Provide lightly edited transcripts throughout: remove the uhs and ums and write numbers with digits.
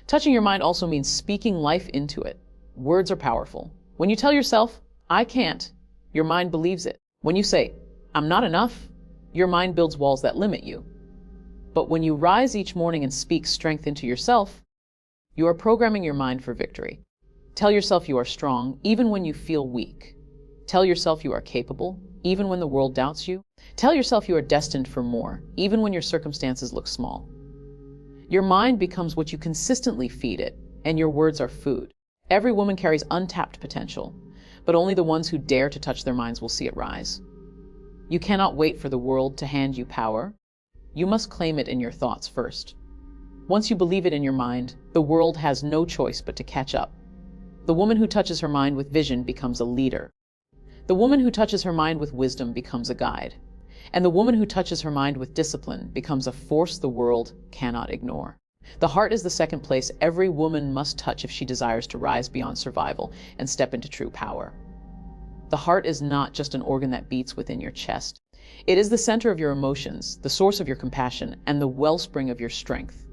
Touching your mind also means speaking life into it. Words are powerful. When you tell yourself, I can't, your mind believes it. When you say, I'm not enough, your mind builds walls that limit you. But when you rise each morning and speak strength into yourself, you are programming your mind for victory. Tell yourself you are strong, even when you feel weak. Tell yourself you are capable, even when the world doubts you. Tell yourself you are destined for more, even when your circumstances look small. Your mind becomes what you consistently feed it, and your words are food. Every woman carries untapped potential, but only the ones who dare to touch their minds will see it rise. You cannot wait for the world to hand you power. You must claim it in your thoughts first. Once you believe it in your mind, the world has no choice but to catch up. The woman who touches her mind with vision becomes a leader. The woman who touches her mind with wisdom becomes a guide. And the woman who touches her mind with discipline becomes a force the world cannot ignore. The heart is the second place every woman must touch if she desires to rise beyond survival and step into true power. The heart is not just an organ that beats within your chest. It is the center of your emotions, the source of your compassion, and the wellspring of your strength.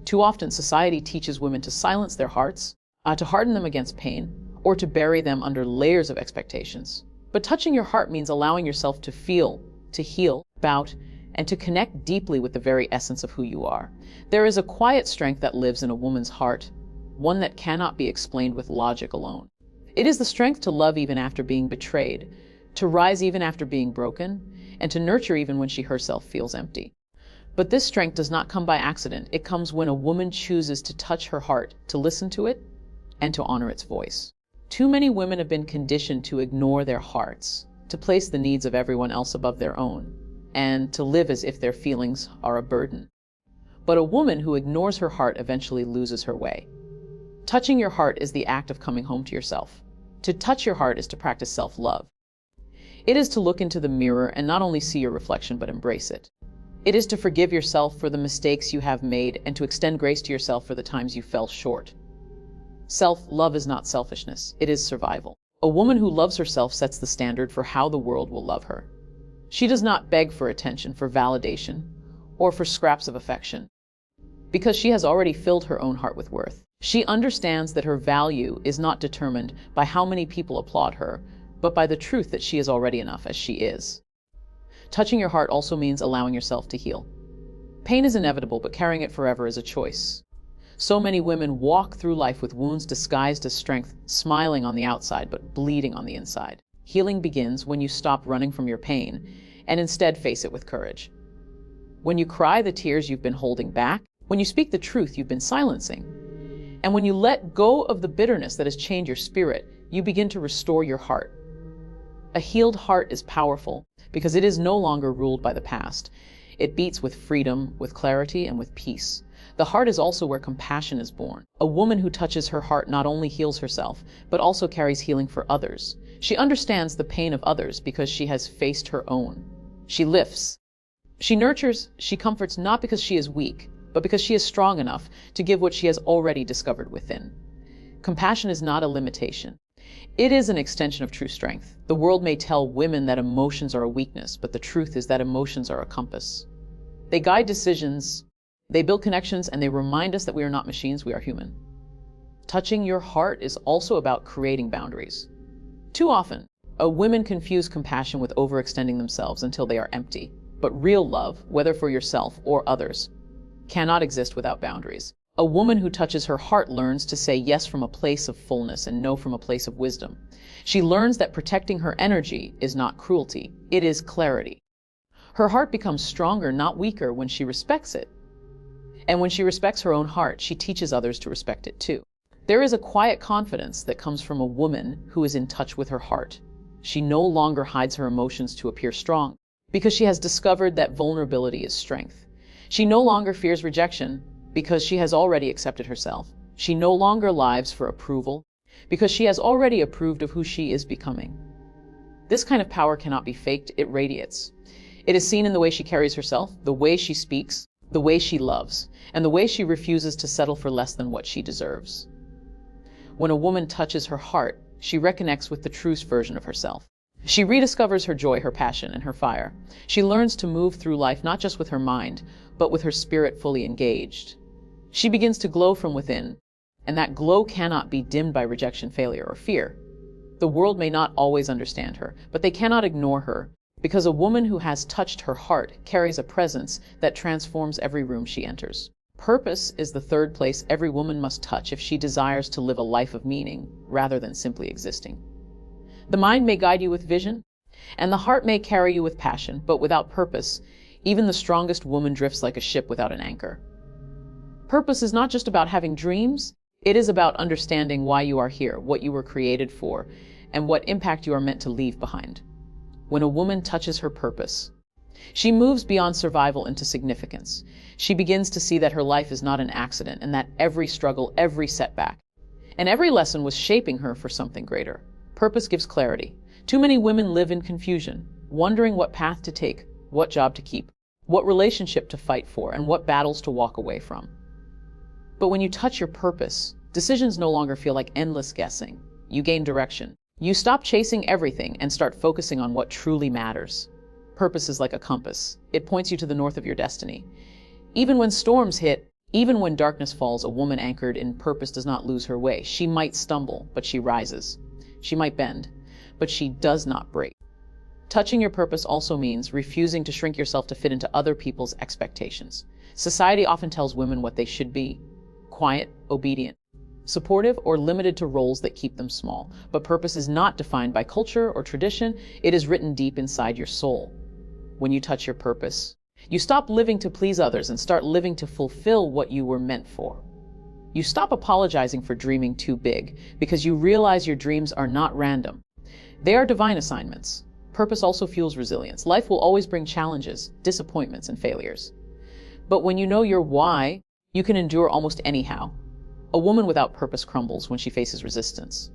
Too often, society teaches women to silence their hearts, to harden them against pain, or to bury them under layers of expectations. But touching your heart means allowing yourself to feel, to heal, about, and to connect deeply with the very essence of who you are. There is a quiet strength that lives in a woman's heart, one that cannot be explained with logic alone. It is the strength to love even after being betrayed, to rise even after being broken, and to nurture even when she herself feels empty. But this strength does not come by accident. It comes when a woman chooses to touch her heart, to listen to it, and to honor its voice. Too many women have been conditioned to ignore their hearts, to place the needs of everyone else above their own, and to live as if their feelings are a burden. But a woman who ignores her heart eventually loses her way. Touching your heart is the act of coming home to yourself. To touch your heart is to practice self-love. It is to look into the mirror and not only see your reflection, but embrace it. It is to forgive yourself for the mistakes you have made and to extend grace to yourself for the times you fell short. Self-love is not selfishness, it is survival. A woman who loves herself sets the standard for how the world will love her. She does not beg for attention, for validation, or for scraps of affection, because she has already filled her own heart with worth. She understands that her value is not determined by how many people applaud her, but by the truth that she is already enough as she is. Touching your heart also means allowing yourself to heal. Pain is inevitable, but carrying it forever is a choice. So many women walk through life with wounds disguised as strength, smiling on the outside, but bleeding on the inside. Healing begins when you stop running from your pain and instead face it with courage. When you cry the tears you've been holding back, when you speak the truth you've been silencing, and when you let go of the bitterness that has chained your spirit, you begin to restore your heart. A healed heart is powerful because it is no longer ruled by the past. It beats with freedom, with clarity, and with peace. The heart is also where compassion is born. A woman who touches her heart not only heals herself, but also carries healing for others. She understands the pain of others because she has faced her own. She lifts. She nurtures. She comforts not because she is weak, but because she is strong enough to give what she has already discovered within. Compassion is not a limitation. It is an extension of true strength. The world may tell women that emotions are a weakness, but the truth is that emotions are a compass. They guide decisions, they build connections, and they remind us that we are not machines, we are human. Touching your heart is also about creating boundaries. Too often, women confuse compassion with overextending themselves until they are empty. But real love, whether for yourself or others, cannot exist without boundaries. A woman who touches her heart learns to say yes from a place of fullness and no from a place of wisdom. She learns that protecting her energy is not cruelty, it is clarity. Her heart becomes stronger, not weaker, when she respects it. And when she respects her own heart, she teaches others to respect it too. There is a quiet confidence that comes from a woman who is in touch with her heart. She no longer hides her emotions to appear strong, because she has discovered that vulnerability is strength. She no longer fears rejection, because she has already accepted herself. She no longer lives for approval, because she has already approved of who she is becoming. This kind of power cannot be faked, it radiates. It is seen in the way she carries herself, the way she speaks, the way she loves, and the way she refuses to settle for less than what she deserves. When a woman touches her heart, she reconnects with the truest version of herself. She rediscovers her joy, her passion, and her fire. She learns to move through life not just with her mind, but with her spirit fully engaged. She begins to glow from within, and that glow cannot be dimmed by rejection, failure, or fear. The world may not always understand her, but they cannot ignore her, because a woman who has touched her heart carries a presence that transforms every room she enters. Purpose is the third place every woman must touch if she desires to live a life of meaning rather than simply existing. The mind may guide you with vision, and the heart may carry you with passion, but without purpose, even the strongest woman drifts like a ship without an anchor. Purpose is not just about having dreams, it is about understanding why you are here, what you were created for, and what impact you are meant to leave behind. When a woman touches her purpose, she moves beyond survival into significance. She begins to see that her life is not an accident, and that every struggle, every setback, and every lesson was shaping her for something greater. Purpose gives clarity. Too many women live in confusion, wondering what path to take, what job to keep, what relationship to fight for, and what battles to walk away from. But when you touch your purpose, decisions no longer feel like endless guessing. You gain direction. You stop chasing everything and start focusing on what truly matters. Purpose is like a compass. It points you to the north of your destiny. Even when storms hit, even when darkness falls, a woman anchored in purpose does not lose her way. She might stumble, but she rises. She might bend, but she does not break. Touching your purpose also means refusing to shrink yourself to fit into other people's expectations. Society often tells women what they should be: quiet, obedient, supportive, or limited to roles that keep them small. But purpose is not defined by culture or tradition. It is written deep inside your soul. When you touch your purpose, you stop living to please others and start living to fulfill what you were meant for. You stop apologizing for dreaming too big, because you realize your dreams are not random. They are divine assignments. Purpose also fuels resilience. Life will always bring challenges, disappointments, and failures. But when you know your why, you can endure almost anyhow. A woman without purpose crumbles when she faces resistance.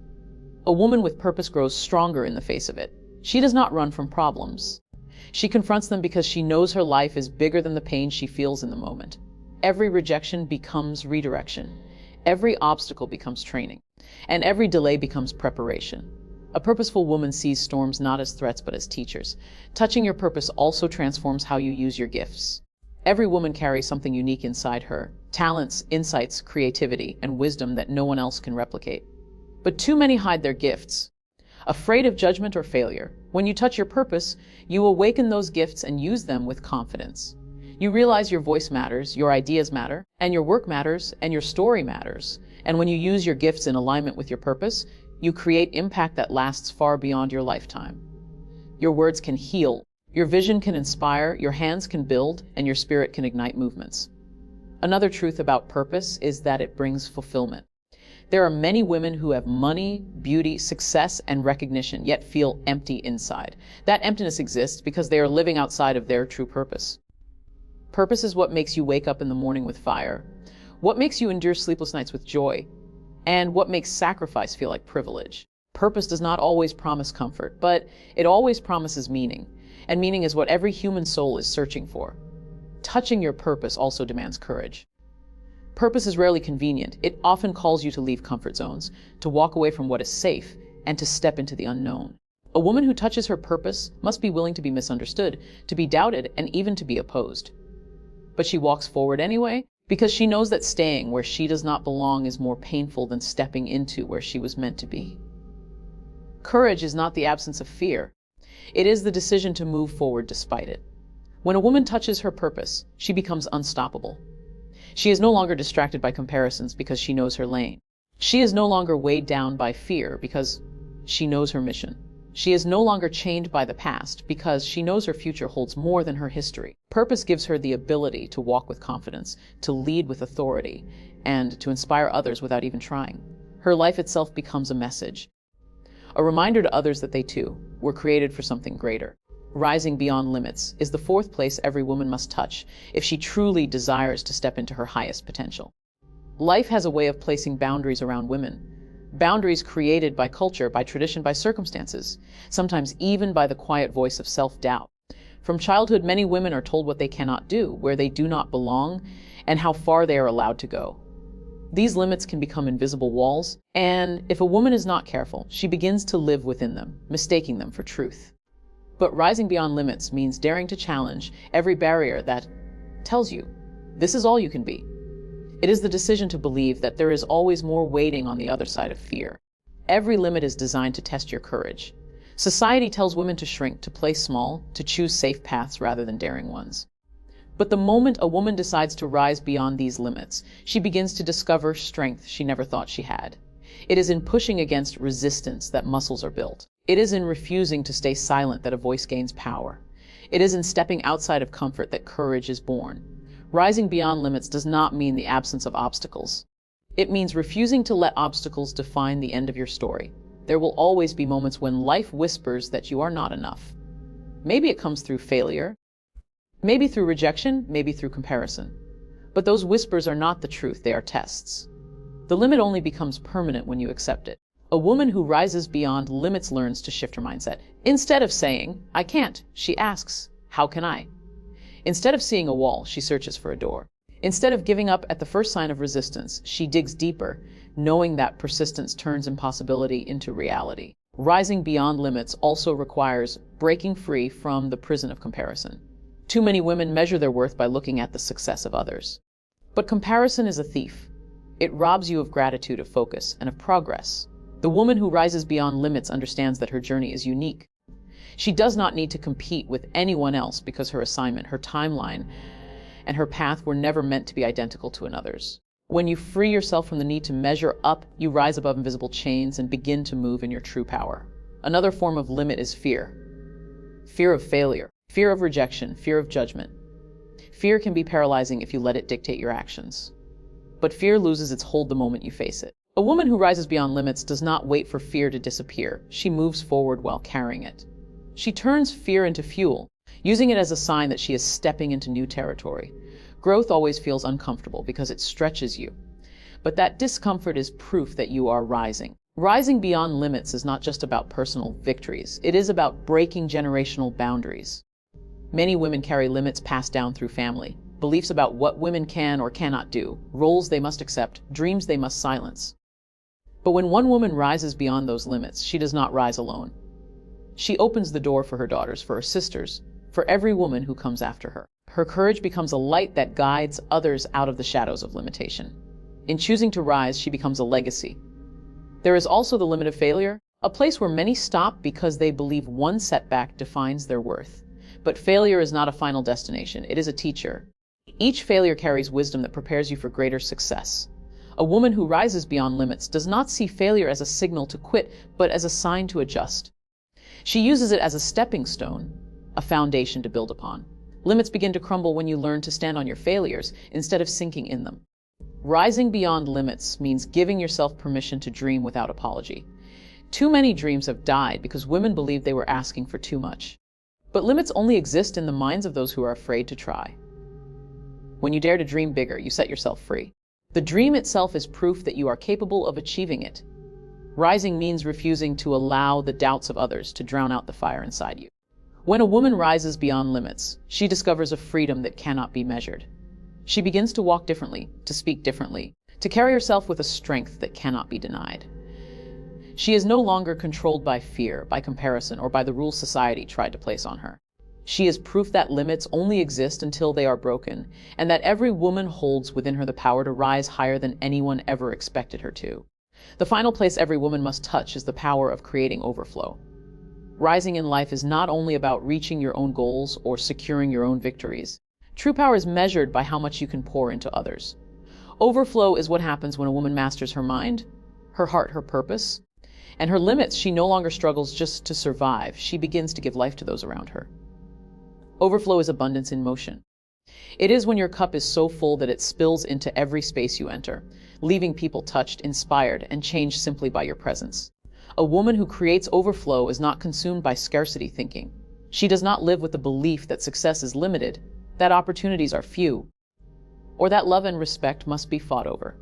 A woman with purpose grows stronger in the face of it. She does not run from problems. She confronts them because she knows her life is bigger than the pain she feels in the moment. Every rejection becomes redirection. Every obstacle becomes training. And every delay becomes preparation. A purposeful woman sees storms not as threats but as teachers. Touching your purpose also transforms how you use your gifts. Every woman carries something unique inside her: talents, insights, creativity, and wisdom that no one else can replicate. But too many hide their gifts, afraid of judgment or failure. When you touch your purpose, you awaken those gifts and use them with confidence. You realize your voice matters, your ideas matter, and your work matters, and your story matters. And when you use your gifts in alignment with your purpose, you create impact that lasts far beyond your lifetime. Your words can heal, your vision can inspire, your hands can build, and your spirit can ignite movements. Another truth about purpose is that it brings fulfillment. There are many women who have money, beauty, success, and recognition, yet feel empty inside. That emptiness exists because they are living outside of their true purpose. Purpose is what makes you wake up in the morning with fire, what makes you endure sleepless nights with joy, and what makes sacrifice feel like privilege. Purpose does not always promise comfort, but it always promises meaning, and meaning is what every human soul is searching for. Touching your purpose also demands courage. Purpose is rarely convenient. It often calls you to leave comfort zones, to walk away from what is safe, and to step into the unknown. A woman who touches her purpose must be willing to be misunderstood, to be doubted, and even to be opposed. But she walks forward anyway, because she knows that staying where she does not belong is more painful than stepping into where she was meant to be. Courage is not the absence of fear. It is the decision to move forward despite it. When a woman touches her purpose, she becomes unstoppable. She is no longer distracted by comparisons because she knows her lane. She is no longer weighed down by fear because she knows her mission. She is no longer chained by the past because she knows her future holds more than her history. Purpose gives her the ability to walk with confidence, to lead with authority, and to inspire others without even trying. Her life itself becomes a message, a reminder to others that they too were created for something greater. Rising beyond limits is the fourth place every woman must touch if she truly desires to step into her highest potential. Life has a way of placing boundaries around women. Boundaries created by culture, by tradition, by circumstances, sometimes even by the quiet voice of self-doubt. From childhood, many women are told what they cannot do, where they do not belong, and how far they are allowed to go. These limits can become invisible walls, and if a woman is not careful, she begins to live within them, mistaking them for truth. But rising beyond limits means daring to challenge every barrier that tells you this is all you can be. It is the decision to believe that there is always more waiting on the other side of fear. Every limit is designed to test your courage. Society tells women to shrink, to play small, to choose safe paths rather than daring ones. But the moment a woman decides to rise beyond these limits, she begins to discover strength she never thought she had. It is in pushing against resistance that muscles are built. It is in refusing to stay silent that a voice gains power. It is in stepping outside of comfort that courage is born. Rising beyond limits does not mean the absence of obstacles. It means refusing to let obstacles define the end of your story. There will always be moments when life whispers that you are not enough. Maybe it comes through failure, maybe through rejection, maybe through comparison. But those whispers are not the truth, they are tests. The limit only becomes permanent when you accept it. A woman who rises beyond limits learns to shift her mindset. Instead of saying, "I can't," she asks, "How can I?" Instead of seeing a wall, she searches for a door. Instead of giving up at the first sign of resistance, she digs deeper, knowing that persistence turns impossibility into reality. Rising beyond limits also requires breaking free from the prison of comparison. Too many women measure their worth by looking at the success of others. But comparison is a thief. It robs you of gratitude, of focus, and of progress. The woman who rises beyond limits understands that her journey is unique. She does not need to compete with anyone else because her assignment, her timeline, and her path were never meant to be identical to another's. When you free yourself from the need to measure up, you rise above invisible chains and begin to move in your true power. Another form of limit is fear. Fear of failure, fear of rejection, fear of judgment. Fear can be paralyzing if you let it dictate your actions. But fear loses its hold the moment you face it. A woman who rises beyond limits does not wait for fear to disappear. She moves forward while carrying it. She turns fear into fuel, using it as a sign that she is stepping into new territory. Growth always feels uncomfortable because it stretches you. But that discomfort is proof that you are rising. Rising beyond limits is not just about personal victories. It is about breaking generational boundaries. Many women carry limits passed down through family, beliefs about what women can or cannot do, roles they must accept, dreams they must silence. But when one woman rises beyond those limits, she does not rise alone. She opens the door for her daughters, for her sisters, for every woman who comes after her. Her courage becomes a light that guides others out of the shadows of limitation. In choosing to rise, she becomes a legacy. There is also the limit of failure, a place where many stop because they believe one setback defines their worth. But failure is not a final destination, it is a teacher. Each failure carries wisdom that prepares you for greater success. A woman who rises beyond limits does not see failure as a signal to quit, but as a sign to adjust. She uses it as a stepping stone, a foundation to build upon. Limits begin to crumble when you learn to stand on your failures instead of sinking in them. Rising beyond limits means giving yourself permission to dream without apology. Too many dreams have died because women believed they were asking for too much. But limits only exist in the minds of those who are afraid to try. When you dare to dream bigger, you set yourself free. The dream itself is proof that you are capable of achieving it. Rising means refusing to allow the doubts of others to drown out the fire inside you. When a woman rises beyond limits, she discovers a freedom that cannot be measured. She begins to walk differently, to speak differently, to carry herself with a strength that cannot be denied. She is no longer controlled by fear, by comparison, or by the rules society tried to place on her. She is proof that limits only exist until they are broken, and that every woman holds within her the power to rise higher than anyone ever expected her to. The final place every woman must touch is the power of creating overflow. Rising in life is not only about reaching your own goals or securing your own victories. True power is measured by how much you can pour into others. Overflow is what happens when a woman masters her mind, her heart, her purpose, and her limits. She no longer struggles just to survive. She begins to give life to those around her. Overflow is abundance in motion. It is when your cup is so full that it spills into every space you enter, leaving people touched, inspired, and changed simply by your presence. A woman who creates overflow is not consumed by scarcity thinking. She does not live with the belief that success is limited, that opportunities are few, or that love and respect must be fought over.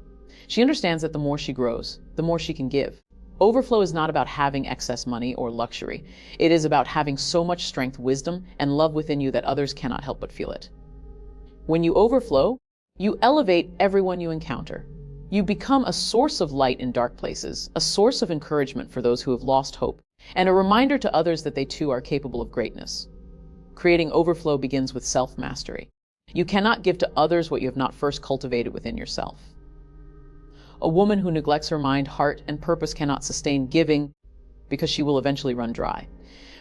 She understands that the more she grows, the more she can give. Overflow is not about having excess money or luxury. It is about having so much strength, wisdom, and love within you that others cannot help but feel it. When you overflow, you elevate everyone you encounter. You become a source of light in dark places, a source of encouragement for those who have lost hope, and a reminder to others that they too are capable of greatness. Creating overflow begins with self-mastery. You cannot give to others what you have not first cultivated within yourself. A woman who neglects her mind, heart, and purpose cannot sustain giving because she will eventually run dry.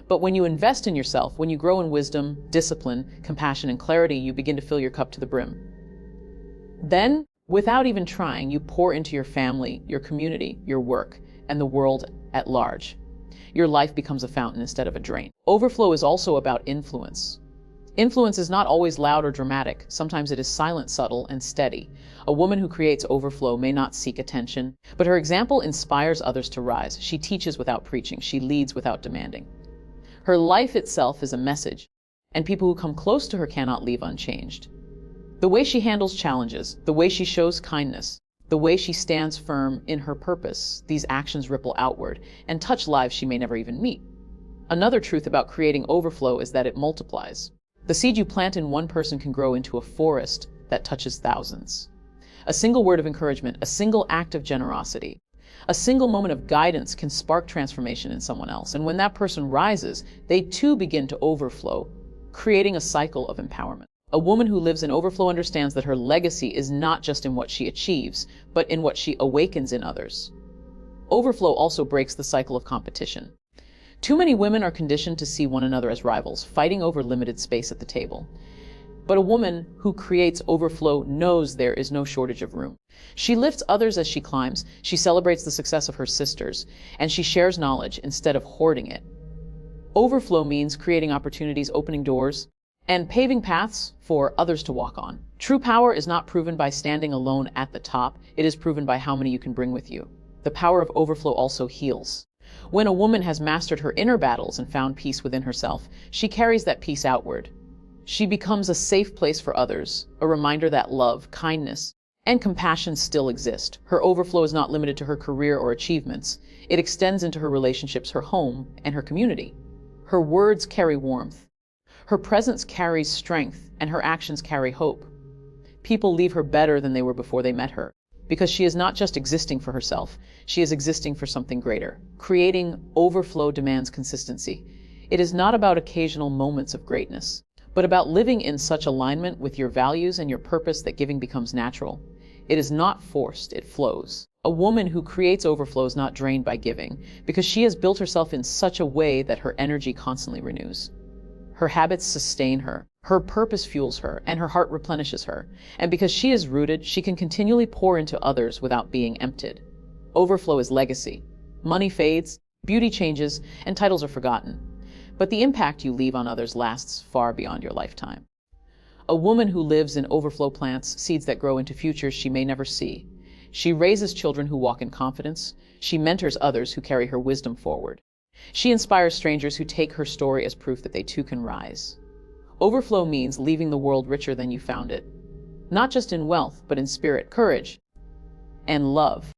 But when you invest in yourself, when you grow in wisdom, discipline, compassion, and clarity, you begin to fill your cup to the brim. Then, without even trying, you pour into your family, your community, your work, and the world at large. Your life becomes a fountain instead of a drain. Overflow is also about influence. Influence is not always loud or dramatic. Sometimes it is silent, subtle, and steady. A woman who creates overflow may not seek attention, but her example inspires others to rise. She teaches without preaching. She leads without demanding. Her life itself is a message, and people who come close to her cannot leave unchanged. The way she handles challenges, the way she shows kindness, the way she stands firm in her purpose, these actions ripple outward and touch lives she may never even meet. Another truth about creating overflow is that it multiplies. The seed you plant in one person can grow into a forest that touches thousands. A single word of encouragement, a single act of generosity, a single moment of guidance can spark transformation in someone else. And when that person rises, they too begin to overflow, creating a cycle of empowerment. A woman who lives in overflow understands that her legacy is not just in what she achieves, but in what she awakens in others. Overflow also breaks the cycle of competition. Too many women are conditioned to see one another as rivals, fighting over limited space at the table. But a woman who creates overflow knows there is no shortage of room. She lifts others as she climbs, she celebrates the success of her sisters, and she shares knowledge instead of hoarding it. Overflow means creating opportunities, opening doors, and paving paths for others to walk on. True power is not proven by standing alone at the top, it is proven by how many you can bring with you. The power of overflow also heals. When a woman has mastered her inner battles and found peace within herself, she carries that peace outward. She becomes a safe place for others, a reminder that love, kindness, and compassion still exist. Her overflow is not limited to her career or achievements. It extends into her relationships, her home, and her community. Her words carry warmth. Her presence carries strength, and her actions carry hope. People leave her better than they were before they met her, because she is not just existing for herself, she is existing for something greater. Creating overflow demands consistency. It is not about occasional moments of greatness, but about living in such alignment with your values and your purpose that giving becomes natural. It is not forced, it flows. A woman who creates overflow is not drained by giving, because she has built herself in such a way that her energy constantly renews. Her habits sustain her, her purpose fuels her, and her heart replenishes her. And because she is rooted, she can continually pour into others without being emptied. Overflow is legacy. Money fades, beauty changes, and titles are forgotten. But the impact you leave on others lasts far beyond your lifetime. A woman who lives in overflow plants seeds that grow into futures she may never see. She raises children who walk in confidence. She mentors others who carry her wisdom forward. She inspires strangers who take her story as proof that they too can rise. Overflow means leaving the world richer than you found it, not just in wealth, but in spirit, courage, and love.